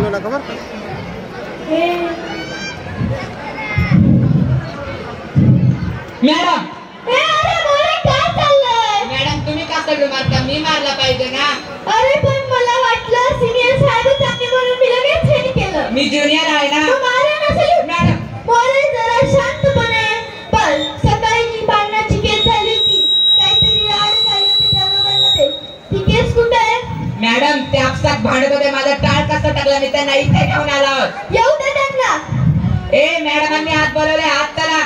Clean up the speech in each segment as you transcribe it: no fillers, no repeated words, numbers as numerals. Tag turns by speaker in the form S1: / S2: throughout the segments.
S1: बोलू नका बरं.
S2: मॅडम मॅडम तुम्ही का सगळं मारता? मी मारला पाहिजे ना.
S3: अरे पण मला वाटलं सिनियर साहेब चांगले म्हणून मी लगेच हे केलं.
S2: मी ज्युनियर आहे ना.
S3: मॅडम बोले जरा शांतपणे. पण सकाळी जी भांडणाची केस झाली होती, काहीतरी लाड झाली होती दोघांमध्ये, ती केस कुठे आहे?
S2: मॅडम ते आपसात भांडत होते, माझा टाळ कसा टाकला मी त्यांना इथे घेऊन आलो.
S3: येऊ दे त्यांना.
S2: ए मॅडमांनी हात बोलवले, हात चला.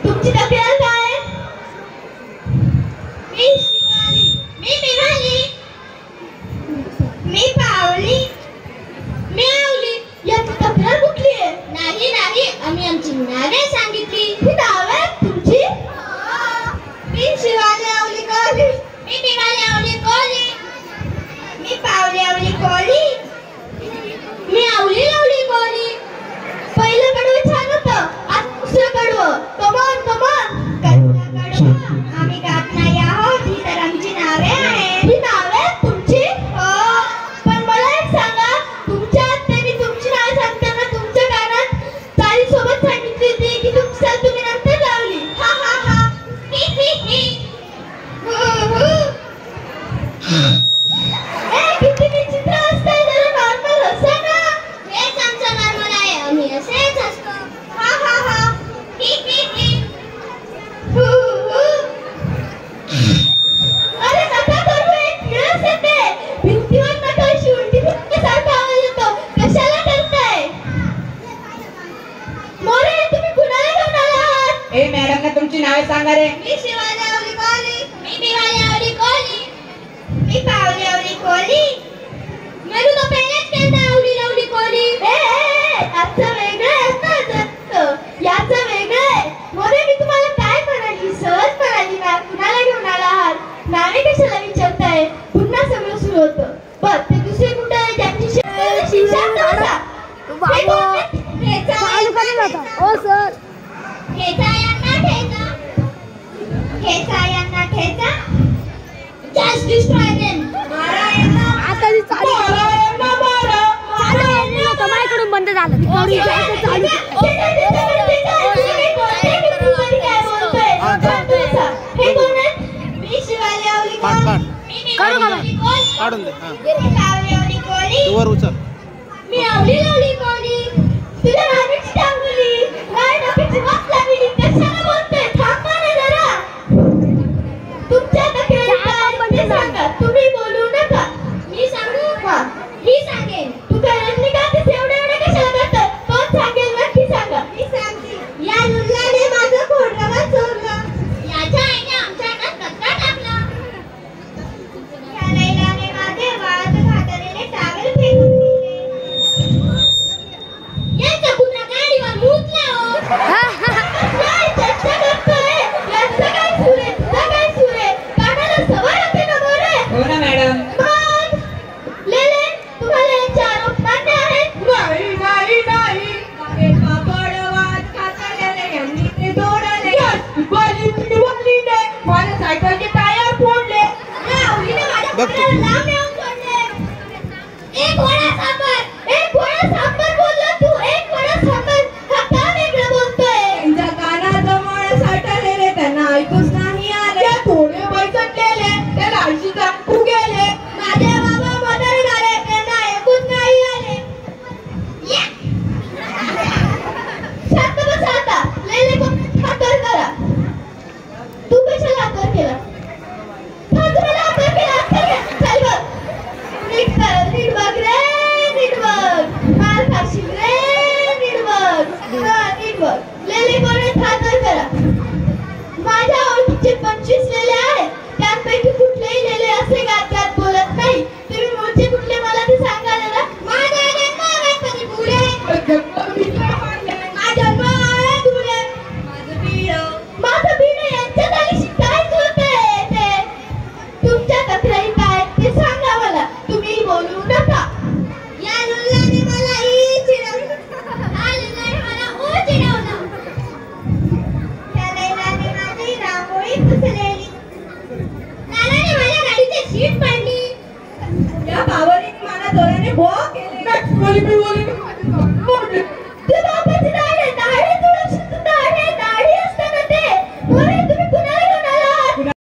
S3: तुमची तक्रार काय? मी पावली, मी आवली. याची तक्रार कुठली आहे? नाही नाही, आम्ही आमची नावे सांगितली. ही नावे तुमची? मी शिवाली आवली कोली, मी पिवाली आवली कोली, मी पावली आवली कोली, मी आवली लावली कोली. पहिलं कडवं छान होतं, आज दुसरं कडवं. Come on come on. आम्ही गात नाही आहोत, ही तर आमची नावे आहेत. ही नावे तुमची? हो. पण मला एक सांगा, तुमच्या आत्याने तुमची नावे सांगताना तुमच्या कानात ताई सोबत सांगितली होती की तुमच्या तुम्ही नंतर लावली? हा हा हा. ही ही ही. किती विचित्र असतंय, जरा नॉर्मल हसा ना. हेच आमचं नॉर्मल आहे, आम्ही असेच असतो. हा हा हा. ही ही ही. अरे नका करू, एक किळस येते. भिंतीवर नका अशी उलटी फिरल्यासारखा आवाज येतो. कशाला करताय? मोरे तुम्ही कुणाला घेऊन आलात?
S2: ए मॅडम ना तुमची नावे सांगा रे.
S3: मी शिवाली आवली कोली, मी पिवाली आवली कोली, मी पावली आवली कोली. मेरू तो पहलेच कहता आवली लावली कोली. याचं वेगळं आहे ना, याचं वेगळं आहे. मोरे मी तुम्हाला काय म्हणाली? सहज म्हणाली ना. कुणाला घेऊन आला आहात? नावे कशाला विचारताय? पुन्हा सगळं सुरू होतं. बरं ते दुसरे कुठे आहे ज्यांची शिक्षा करा?
S4: हो सर.
S3: ठेचा यांना ठेचा, ठेचा यांना ठेचा. Just destroy them.
S4: आता ती चालू माझ्याकडून बंद झालं.
S1: काढून दे. वर उचल.
S3: मी आवली लावली कोणी, तुला राणीची टांगली, काय डोक्याची वाफ लागली. कशाला बोलतोय? थांबा ना जरा. तुमच्या तक्रारी काय ते सांगा. तुम्ही बोलू नका. मी सांगू का? मी सांगेन. तू काय रजनीकांत एवढे कशाला करतोय? कोण सांगेल नक्की सांगा. मी सांगते. या लुल्लाने माझं खोडरवा चोरलं. याच्या आईने आमच्या अंगात कचरा टाकला. या लैलाने माझे वाळत घातलेले टावेल फेकून दिले. याचा कुत्रा गाडीवर मुतला हो. काय चर्चा करतोय? याचं काय सुरे? तुझा काय सुरे? कानाला सवार होते ना मोरे?
S2: हो ना मॅडम.
S3: मग लेले तुम्हाला यांचे आरोप मान्य आहेत?
S2: नाही नाही नाही. पापडवात खातालेले यांनी ते तोडले. वालीने माझ्या सायकलचे टायर फोडले.
S3: या आवलीने माझ्या पोटाला लांब नेऊन सोडले. एक वडा सांबर, एक वडा सांबर बोलला तू. एक वडा सांबर. हा का वेगळं बोलतोय?
S2: त्यांच्या कानाजवळ साठलेले त्यांना ऐकूच नाही आले. थोडे बैसटलेले त्या लालशीचा फुगेले.
S3: माझे बाबा मदर झाले, त्यांना ऐकूच नाही आले. शांत बसा आता. लेले कोण हातर करा. तू कशाला हातर केला? तुम्हाला हातर केला. चल बघ. नीट कर, नीट बघ रे, नीट बघ. मार खाशील रे, नीट बघ. नीट बघ. लेले कोण हातर करा. माझ्या ओळखीचे 25 लेले आहेत. त्यांपैकी कुठलेही लेले असे गात बोलत नाही. तुम्ही मूळचे कुठले मला ते सांगा जरा. माझा जन्म गणपती पुढे, माझा जन्म आहे पुढे, माझं बीड यांच्यात आली काय तुला
S2: नेक्स्ट वाली मी बोलेंगे